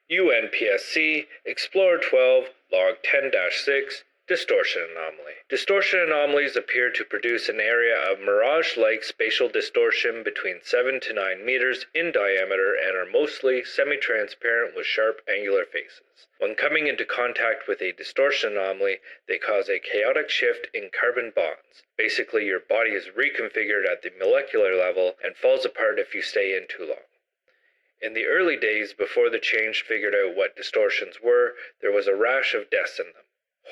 UNPSC Explorer 12 Log 10-6 Distortion Anomaly. Distortion anomalies appear to produce an area of mirage-like spatial distortion between 7 to 9 meters in diameter and are mostly semi-transparent with sharp angular faces. When coming into contact with a distortion anomaly, they cause a chaotic shift in carbon bonds. Basically, your body is reconfigured at the molecular level and falls apart if you stay in too long. In the early days, before the change figured out what distortions were, there was a rash of deaths in them.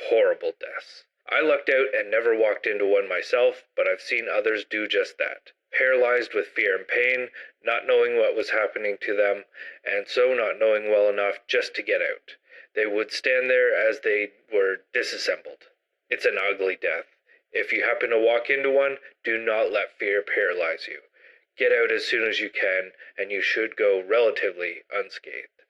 Horrible deaths. I lucked out and never walked into one myself, but I've seen others do just that. Paralyzed with fear and pain, not knowing what was happening to them, and so not knowing well enough just to get out. They would stand there as they were disassembled. It's an ugly death. If you happen to walk into one, do not let fear paralyze you. Get out as soon as you can, and you should go relatively unscathed.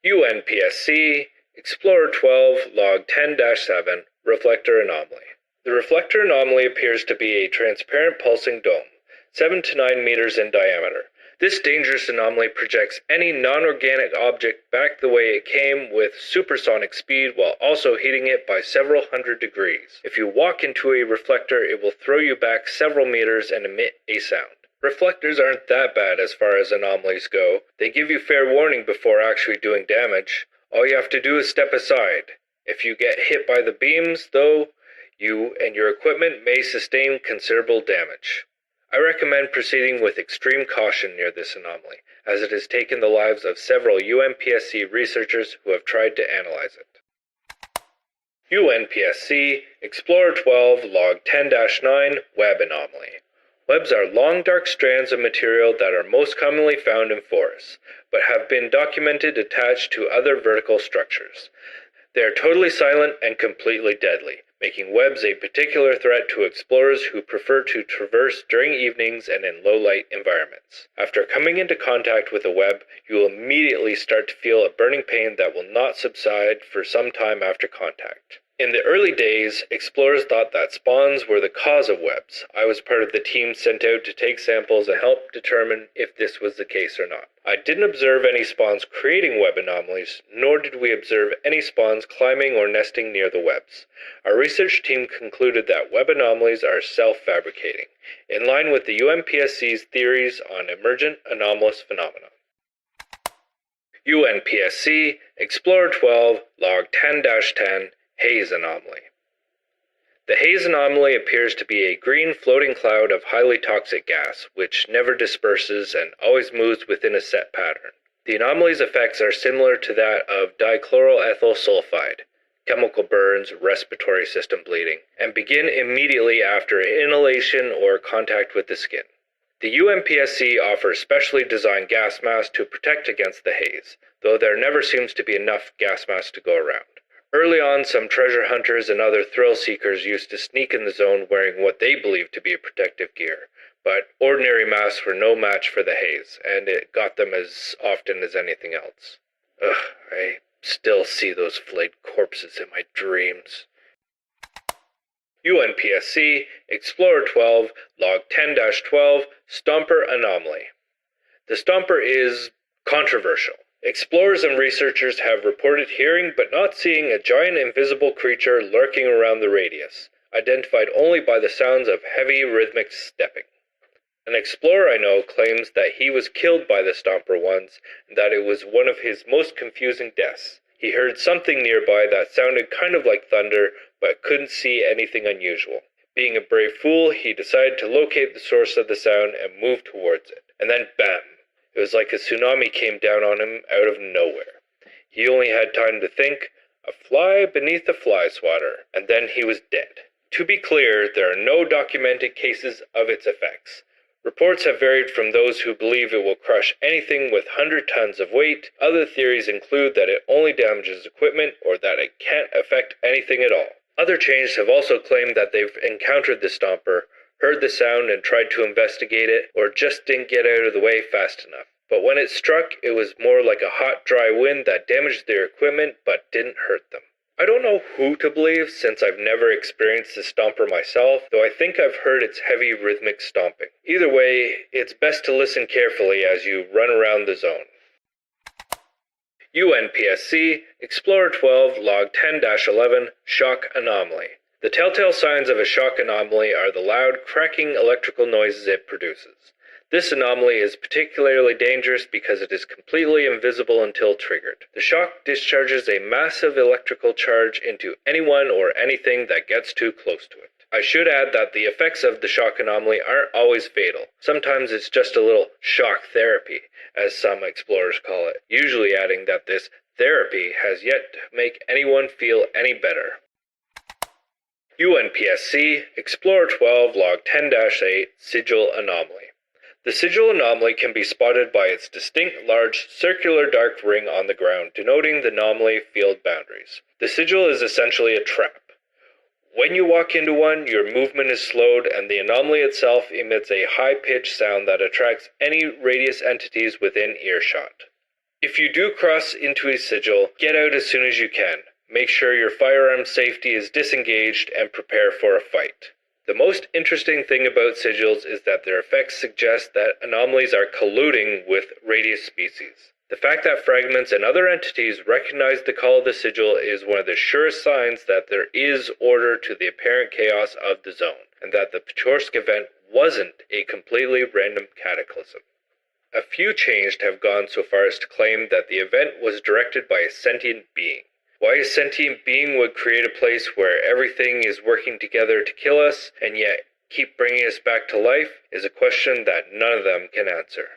UNPSC Explorer 12 Log 10-7 Reflector Anomaly. The reflector anomaly appears to be a transparent pulsing dome, 7 to 9 meters in diameter. This dangerous anomaly projects any non-organic object back the way it came with supersonic speed while also heating it by several hundred degrees. If you walk into a reflector, it will throw you back several meters and emit a sound. Reflectors aren't that bad as far as anomalies go. They give you fair warning before actually doing damage. All you have to do is step aside. If you get hit by the beams, though, you and your equipment may sustain considerable damage. I recommend proceeding with extreme caution near this anomaly, as it has taken the lives of several UNPSC researchers who have tried to analyze it. UNPSC Explorer 12 Log 10-9 Web Anomaly. Webs are long dark strands of material that are most commonly found in forests, but have been documented attached to other vertical structures. They are totally silent and completely deadly, making webs a particular threat to explorers who prefer to traverse during evenings and in low-light environments. After coming into contact with a web, you will immediately start to feel a burning pain that will not subside for some time after contact. In the early days, explorers thought that spawns were the cause of webs. I was part of the team sent out to take samples and help determine if this was the case or not. I didn't observe any spawns creating web anomalies, nor did we observe any spawns climbing or nesting near the webs. Our research team concluded that web anomalies are self-fabricating, in line with the UNPSC's theories on emergent anomalous phenomena. UNPSC Explorer 12 Log 10-10 Haze Anomaly. The Haze anomaly appears to be a green floating cloud of highly toxic gas, which never disperses and always moves within a set pattern. The anomaly's effects are similar to that of dichloroethyl sulfide, chemical burns, respiratory system bleeding, and begin immediately after inhalation or contact with the skin. The UNPSC offers specially designed gas masks to protect against the haze, though there never seems to be enough gas masks to go around. Early on, some treasure hunters and other thrill-seekers used to sneak in the zone wearing what they believed to be protective gear, but ordinary masks were no match for the haze, and it got them as often as anything else. I still see those flayed corpses in my dreams. UNPSC Explorer 12 Log 10-12 Stomper Anomaly. The Stomper is controversial. Explorers and researchers have reported hearing but not seeing a giant invisible creature lurking around the radius, identified only by the sounds of heavy rhythmic stepping. An explorer I know claims that he was killed by the Stomper once, and that it was one of his most confusing deaths. He heard something nearby that sounded kind of like thunder, but couldn't see anything unusual. Being a brave fool, he decided to locate the source of the sound and move towards it. And then bam! It was like a tsunami came down on him out of nowhere. He only had time to think, a fly beneath a fly swatter, and then he was dead. To be clear, there are no documented cases of its effects. Reports have varied from those who believe it will crush anything with 100 tons of weight. Other theories include that it only damages equipment or that it can't affect anything at all. Other chains have also claimed that they've encountered the Stomper, heard the sound and tried to investigate it, or just didn't get out of the way fast enough. But when it struck, it was more like a hot, dry wind that damaged their equipment but didn't hurt them. I don't know who to believe since I've never experienced the Stomper myself, though I think I've heard its heavy rhythmic stomping. Either way, it's best to listen carefully as you run around the zone. UNPSC, Explorer 12, Log 10-11, Shock Anomaly. The telltale signs of a shock anomaly are the loud, cracking electrical noises it produces. This anomaly is particularly dangerous because it is completely invisible until triggered. The shock discharges a massive electrical charge into anyone or anything that gets too close to it. I should add that the effects of the shock anomaly aren't always fatal. Sometimes it's just a little shock therapy, as some explorers call it, usually adding that this therapy has yet to make anyone feel any better. UNPSC, Explorer 12, Log 10-8, Sigil Anomaly. The Sigil anomaly can be spotted by its distinct large circular dark ring on the ground, denoting the anomaly field boundaries. The sigil is essentially a trap. When you walk into one, your movement is slowed, and the anomaly itself emits a high-pitched sound that attracts any radius entities within earshot. If you do cross into a sigil, get out as soon as you can. Make sure your firearm safety is disengaged and prepare for a fight. The most interesting thing about sigils is that their effects suggest that anomalies are colluding with radius species. The fact that fragments and other entities recognize the call of the sigil is one of the surest signs that there is order to the apparent chaos of the zone, and that the Pachorsk event wasn't a completely random cataclysm. A few changed have gone so far as to claim that the event was directed by a sentient being. Why a sentient being would create a place where everything is working together to kill us, and yet keep bringing us back to life, is a question that none of them can answer.